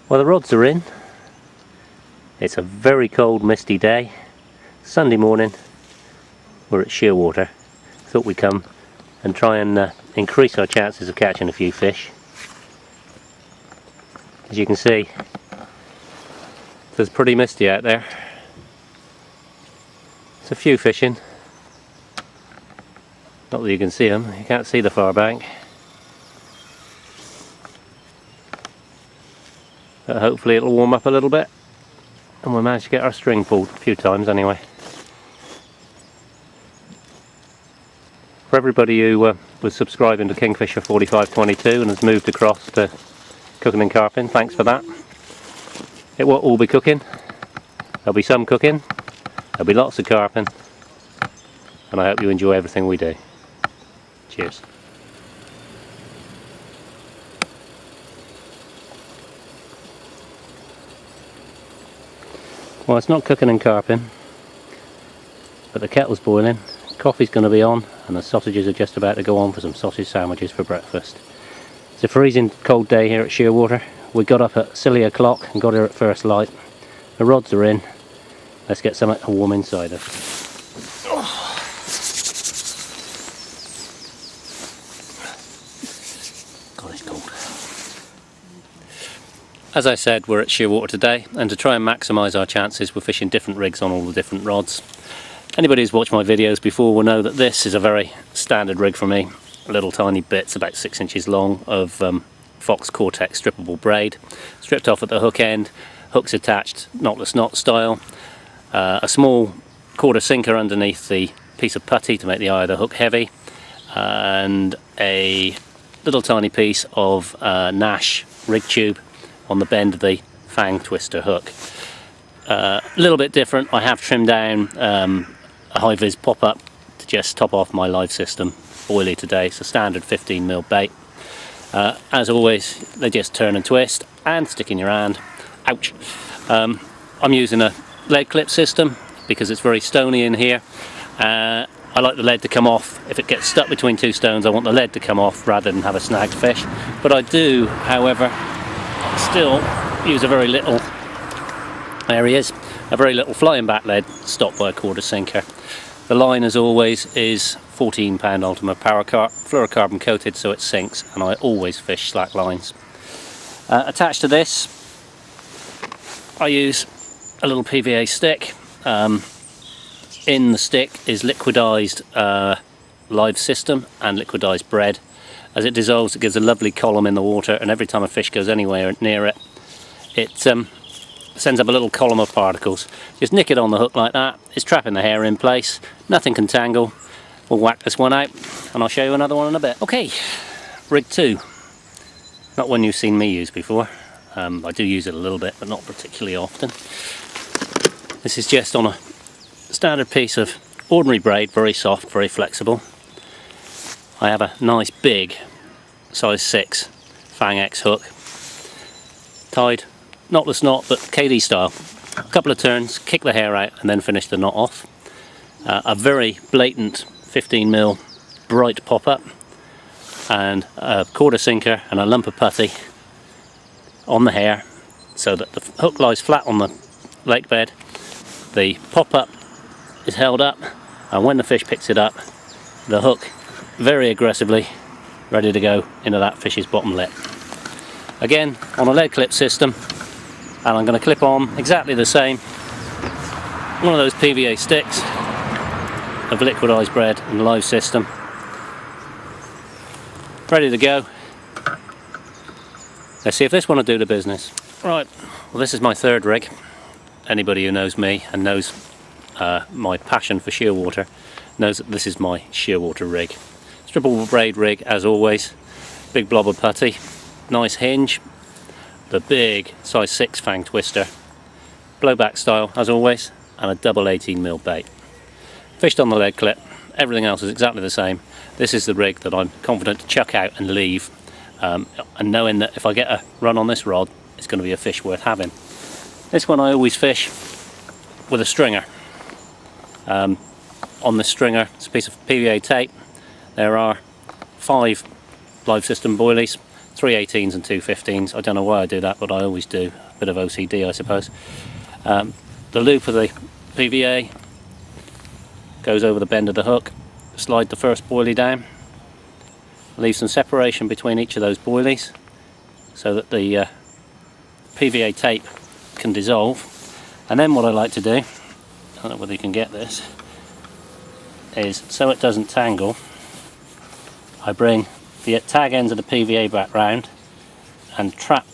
Well, the rods are in. It's a very cold, misty day. Sunday morning. We're at Shearwater. Thought we'd come and try and increase our chances of catching a few fish. As you can see, it's pretty misty out there. There's a few fishing. Not that you can see them, you can't see the far bank. But hopefully it'll warm up a little bit and we'll manage to get our string pulled a few times anyway. For everybody who was subscribing to Kingfisher 4522 and has moved across to cooking and carping, thanks for that. It won't all be cooking. There'll be some cooking, there'll be lots of carping, and I hope you enjoy everything we do. Cheers. Well, it's not cooking and carping, but the kettle's boiling, coffee's going to be on, and the sausages are just about to go on for some sausage sandwiches for breakfast. It's a freezing cold day here at Shearwater. We got up at silly o'clock and got here at first light. The rods are in. Let's get something to warm inside us. God, it's cold. As I said, we're at Shearwater today, and to try and maximise our chances, we're fishing different rigs on all the different rods. Anybody who's watched my videos before will know that this is a very standard rig for me. Little tiny bits, about 6 inches long, of Fox Cortex strippable braid, stripped off at the hook end, hooks attached, knotless knot style, a small quarter sinker underneath the piece of putty to make the eye of the hook heavy, and a little tiny piece of Nash rig tube on the bend of the fang twister hook. A little bit different, I have trimmed down a high-vis pop-up to just top off my live system boilie today. It's a standard 15mm bait. As always, they just turn and twist and stick in your hand. Ouch! I'm using a lead clip system because it's very stony in here. I like the lead to come off. If it gets stuck between two stones, I want the lead to come off rather than have a snagged fish. But I do, however, still use a very little, there he is, a very little flying back lead stopped by a quarter sinker. The line, as always, is 14-pound Ultima fluorocarbon coated so it sinks, and I always fish slack lines. Attached to this, I use a little PVA stick. In the stick is liquidized live system and liquidized bread. As it dissolves, it gives a lovely column in the water, and every time a fish goes anywhere near it, it sends up a little column of particles. Just nick it on the hook like that. It's trapping the hair in place. Nothing can tangle. We'll whack this one out, and I'll show you another one in a bit. Okay, rig 2. Not one you've seen me use before. I do use it a little bit, but not particularly often. This is just on a standard piece of ordinary braid, very soft, very flexible. I have a nice big size 6 Fang X hook, tied knotless knot, but KD style. A couple of turns, kick the hair out, and then finish the knot off. A very blatant 15mm bright pop-up, and a quarter sinker and a lump of putty on the hair so that the hook lies flat on the lake bed. The pop-up is held up, and when the fish picks it up, the hook very aggressively ready to go into that fish's bottom lip. Again, on a lead clip system, and I'm going to clip on exactly the same, one of those PVA sticks of liquidized bread and live system, ready to go. Let's see if this one will do the business. Right, well, this is my third rig. Anybody who knows me and knows my passion for Shearwater knows that this is my Shearwater rig. Strippable braid rig, as always. Big blob of putty, nice hinge, the big size 6 fang twister, blowback style as always, and a double 18mm bait. Fished on the lead clip, everything else is exactly the same. This is the rig that I'm confident to chuck out and leave, and knowing that if I get a run on this rod, it's going to be a fish worth having. This one I always fish with a stringer. On this stringer, it's a piece of PVA tape. There are 5 live system boilies, 3/18s and 2/15s. I don't know why I do that, but I always do. A bit of OCD, I suppose. The loop of the PVA goes over the bend of the hook. Slide the first boilie down. Leave some separation between each of those boilies so that the PVA tape can dissolve. And then what I like to do, I don't know whether you can get this, is so it doesn't tangle, I bring the tag ends of the PVA back round and trap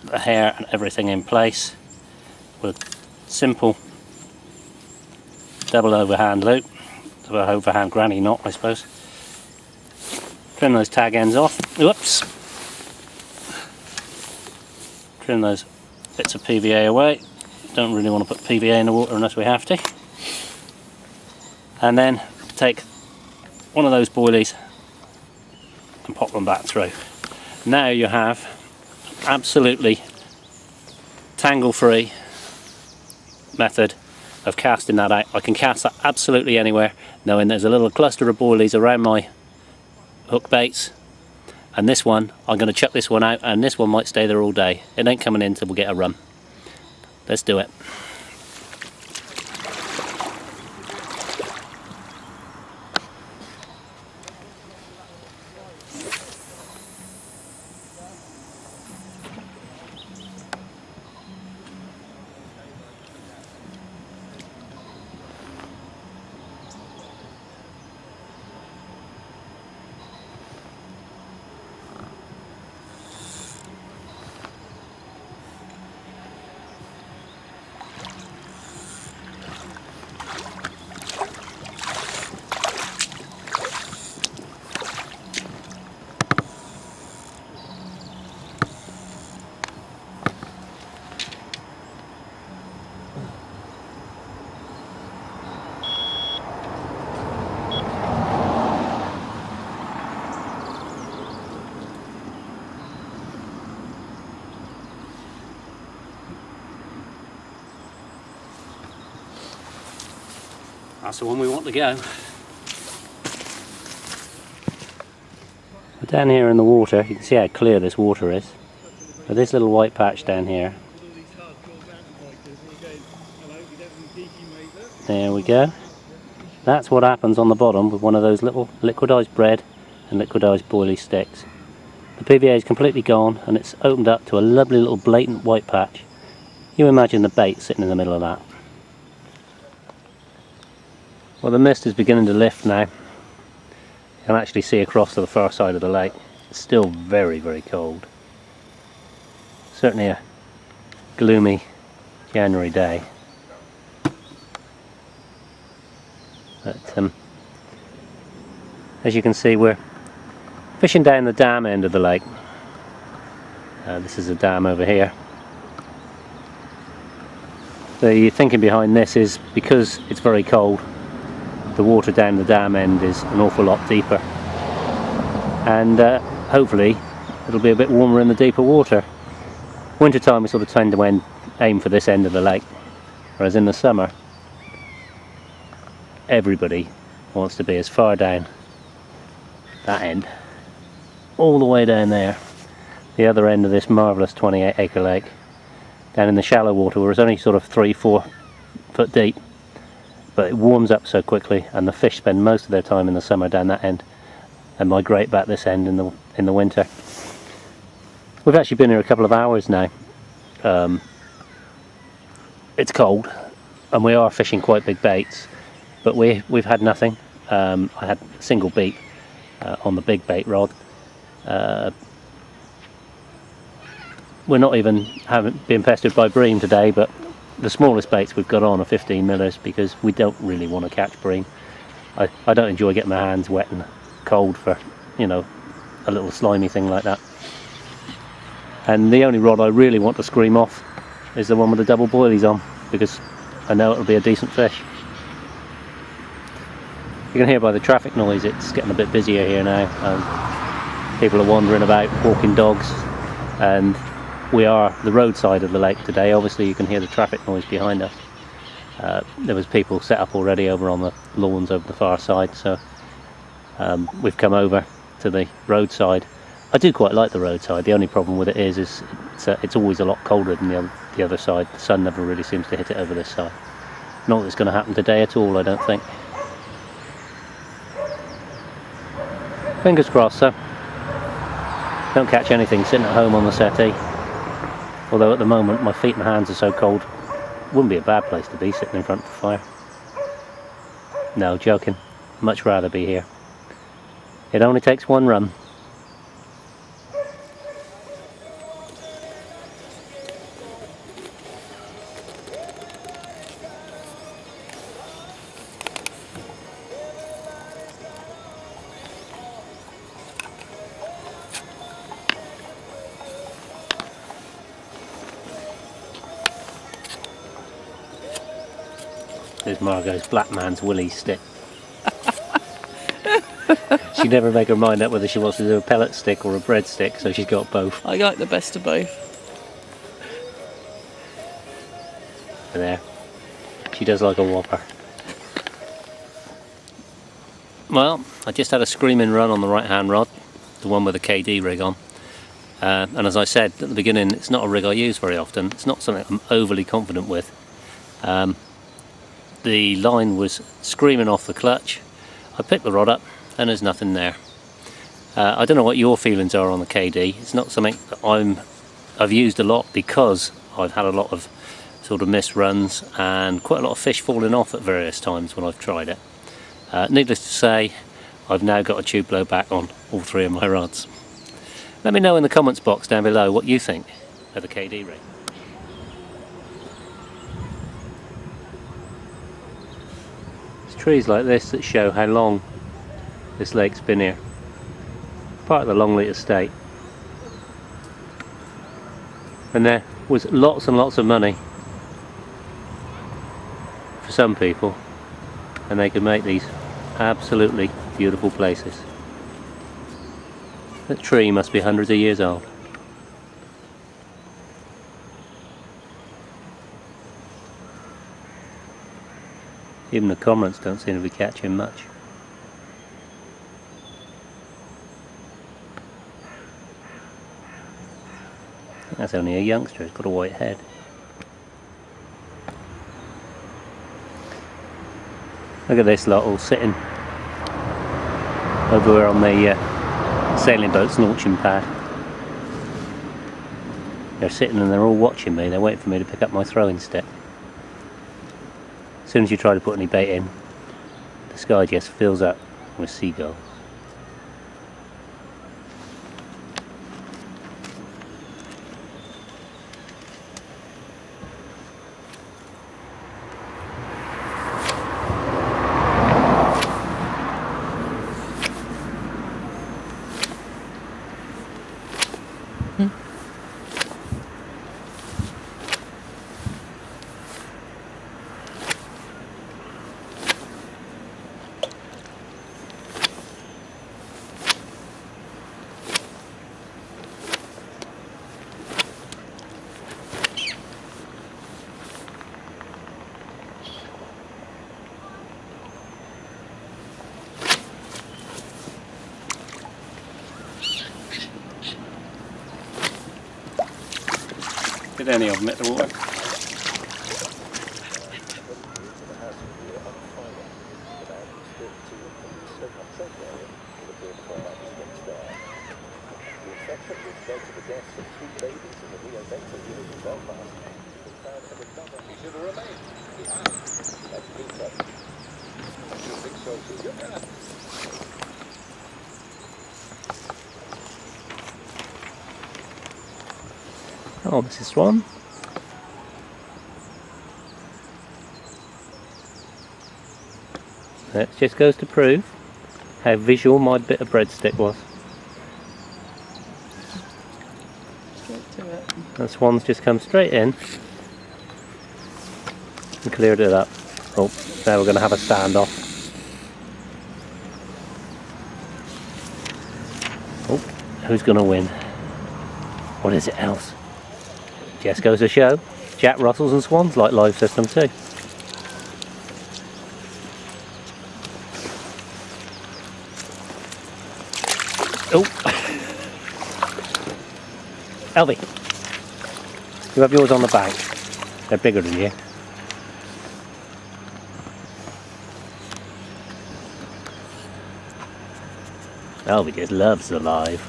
the hair and everything in place with simple double overhand loop, double overhand granny knot I suppose. Trim those tag ends off, whoops, trim those bits of PVA away, don't really want to put PVA in the water unless we have to, and then take one of those boilies and pop them back through. Now you have absolutely tangle free method of casting that out. I can cast that absolutely anywhere, knowing there's a little cluster of boilies around my hook baits, and this one, I'm going to chuck this one out, and this one might stay there all day. It ain't coming in till we get a run. Let's do it. That's the one we want to go. Down here in the water, you can see how clear this water is. But this little white patch down here. There we go. That's what happens on the bottom with one of those little liquidised bread and liquidised boilie sticks. The PVA is completely gone and it's opened up to a lovely little blatant white patch. You imagine the bait sitting in the middle of that. Well, the mist is beginning to lift now. You can actually see across to the far side of the lake. It's still very, very cold. Certainly a gloomy January day. But as you can see, we're fishing down the dam end of the lake. This is a dam over here. The thinking behind this is because it's very cold, the water down the dam end is an awful lot deeper, and hopefully it'll be a bit warmer in the deeper water. Winter time we sort of tend to aim for this end of the lake, whereas in the summer everybody wants to be as far down that end, all the way down there, the other end of this marvellous 28-acre lake, down in the shallow water where it's only sort of 3-4 foot deep. But it warms up so quickly, and the fish spend most of their time in the summer down that end and migrate back this end in the winter. We've actually been here a couple of hours now. It's cold and we are fishing quite big baits, but we've had nothing. I had a single beat on the big bait rod. We're not even been pestered by bream today, but the smallest baits we've got on are 15 millers because we don't really want to catch bream. I don't enjoy getting my hands wet and cold for, you know, a little slimy thing like that. And the only rod I really want to scream off is the one with the double boilies on, because I know it'll be a decent fish. You can hear by the traffic noise it's getting a bit busier here now. People are wandering about, walking dogs, and we are the roadside of the lake today. Obviously you can hear the traffic noise behind us. There was people set up already over on the lawns over the far side, so we've come over to the roadside I do quite like the roadside. The only problem with it is it's always a lot colder than the other side. The sun never really seems to hit it over this side. Not that it's going to happen today at all, I don't think. Fingers crossed, though. Don't catch anything sitting at home on the settee. Although at the moment my feet and hands are so cold, wouldn't be a bad place to be, sitting in front of the fire. No, joking. Much rather be here. It only takes one run. There's Margot's black man's willy stick. She never make her mind up whether she wants to do a pellet stick or a bread stick, so she's got both. I like the best of both. There. She does like a whopper. Well, I just had a screaming run on the right hand rod, the one with the KD rig on. And as I said at the beginning, it's not a rig I use very often. It's not something I'm overly confident with. The line was screaming off the clutch. I picked the rod up and there's nothing there. I don't know what your feelings are on the KD. It's not something that I've used a lot because I've had a lot of sort of missed runs and quite a lot of fish falling off at various times when I've tried it. Needless to say, I've now got a tube blow back on all three of my rods. Let me know in the comments box down below what you think of the KD rig. It's trees like this that show how long this lake's been here. Part of the Longleat estate. And there was lots and lots of money for some people, and they could make these absolutely beautiful places. That tree must be hundreds of years old. Even the cormorants don't seem to be catching much. That's only a youngster, he's got a white head. Look at this lot all sitting over here on the sailing boat's launching pad. They're sitting and they're all watching me, they're waiting for me to pick up my throwing stick. As soon as you try to put any bait in, the sky just fills up with seagulls. Did any of them hit the water? Oh, this is one. That just goes to prove how visual my bit of breadstick was. Straight to it. And swan's just come straight in and cleared it up. Oh, now we're going to have a standoff. Oh, who's going to win? What is it else? Just goes to show, Jack Russells and swans like live system too. Oh, Elvie, you have yours on the bank. They're bigger than you. Elvie just loves the live.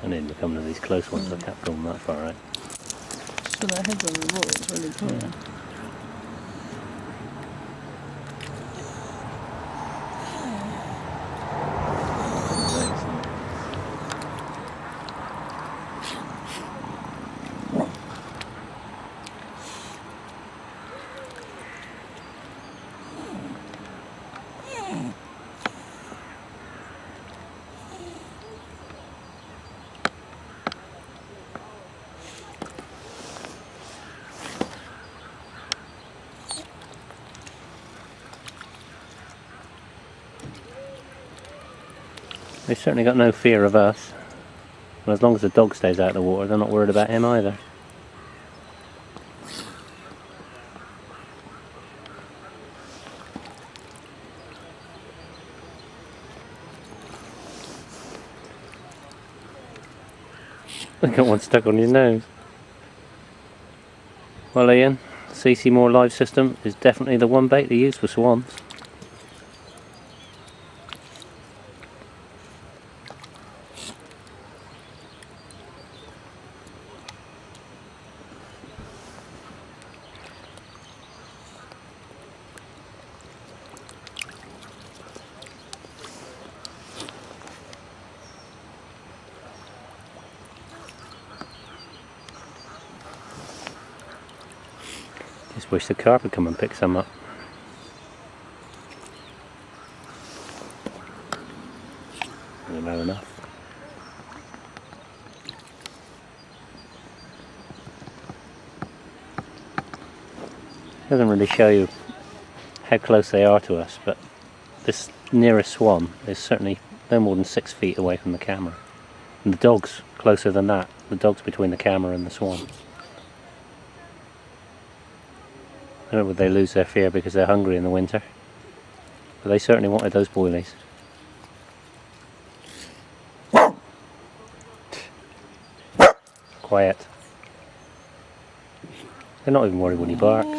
I need to come to these close ones, I can't film that far out. So their heads on the water, it's really cool. Yeah. They've certainly got no fear of us. And as long as the dog stays out of the water, they're not worried about him either. I got one stuck on your nose. Well, Ian, CC Moore live system is definitely the one bait to use for swans. Just wish the carp would come and pick some up. I don't know enough. Doesn't really show you how close they are to us, but this nearest swan is certainly no more than 6 feet away from the camera. And the dog's closer than that. The dog's between the camera and the swan. I don't know whether they lose their fear because they're hungry in the winter, but they certainly wanted those boilies. Quiet. They're not even worried when he barks.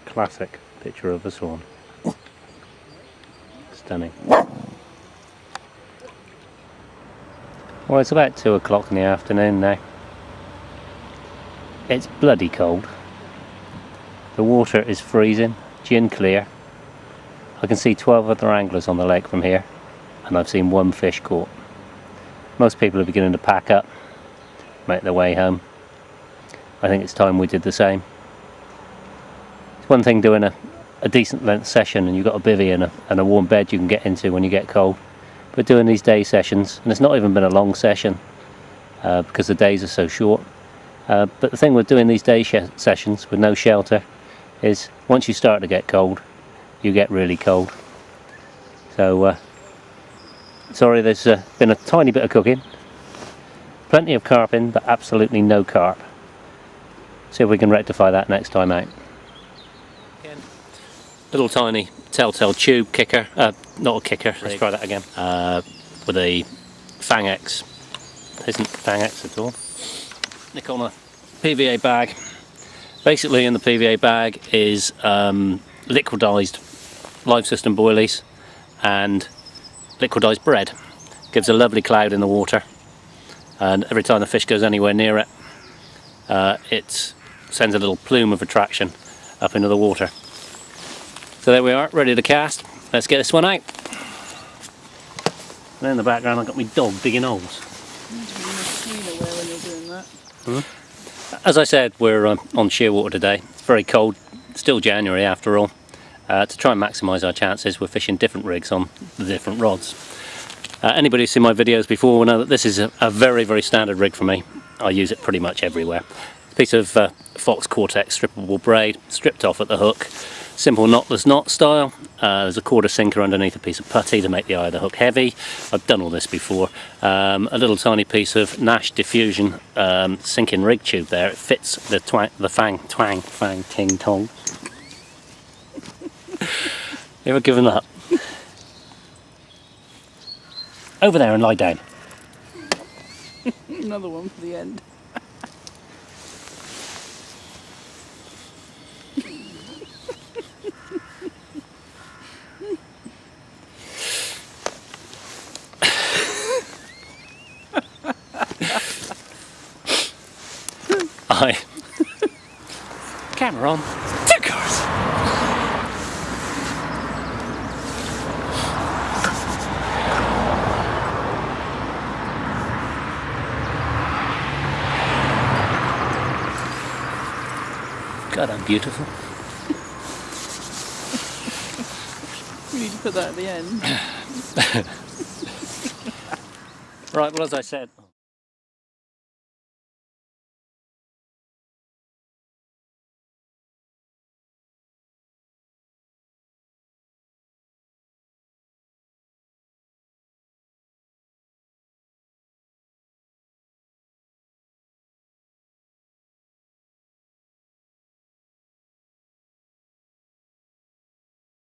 Classic picture of a swan. Stunning. Well, it's about 2 o'clock in the afternoon now. It's bloody cold. The water is freezing, gin clear. I can see 12 other anglers on the lake from here, and I've seen 1 fish caught. Most people are beginning to pack up, make their way home. I think it's time we did the same. It's one thing doing a decent length session and you've got a bivvy and a warm bed you can get into when you get cold. But doing these day sessions, and it's not even been a long session because the days are so short. But the thing with doing these day sessions with no shelter is once you start to get cold, you get really cold. So, sorry, there's been a tiny bit of cooking. Plenty of carp in, but absolutely no carp. See if we can rectify that next time out. Little tiny telltale tube kicker, not a kicker, let's try that again, with a Fang X. Isn't Fang X at all. Nick on a PVA bag. Basically in the PVA bag is liquidized live system boilies and liquidized bread. Gives a lovely cloud in the water, and every time the fish goes anywhere near it, it sends a little plume of attraction up into the water. So there we are, ready to cast. Let's get this one out. And in the background I've got my dog digging holes. As I said, we're on Shearwater today. It's very cold, still January after all. To try and maximise our chances, we're fishing different rigs on the different rods. Anybody who's seen my videos before will know that this is a very, very standard rig for me. I use it pretty much everywhere. It's a piece of Fox Cortex strippable braid, stripped off at the hook. Simple knotless knot style. There's a quarter sinker underneath a piece of putty to make the eye of the hook heavy. I've done all this before. A little tiny piece of Nash diffusion sinking rig tube there. It fits the fang, ting tong. You ever given up? Over there and lie down. Another one for the end. Camera on. 2 cars. God, I'm beautiful. We need to put that at the end. Right, well, as I said,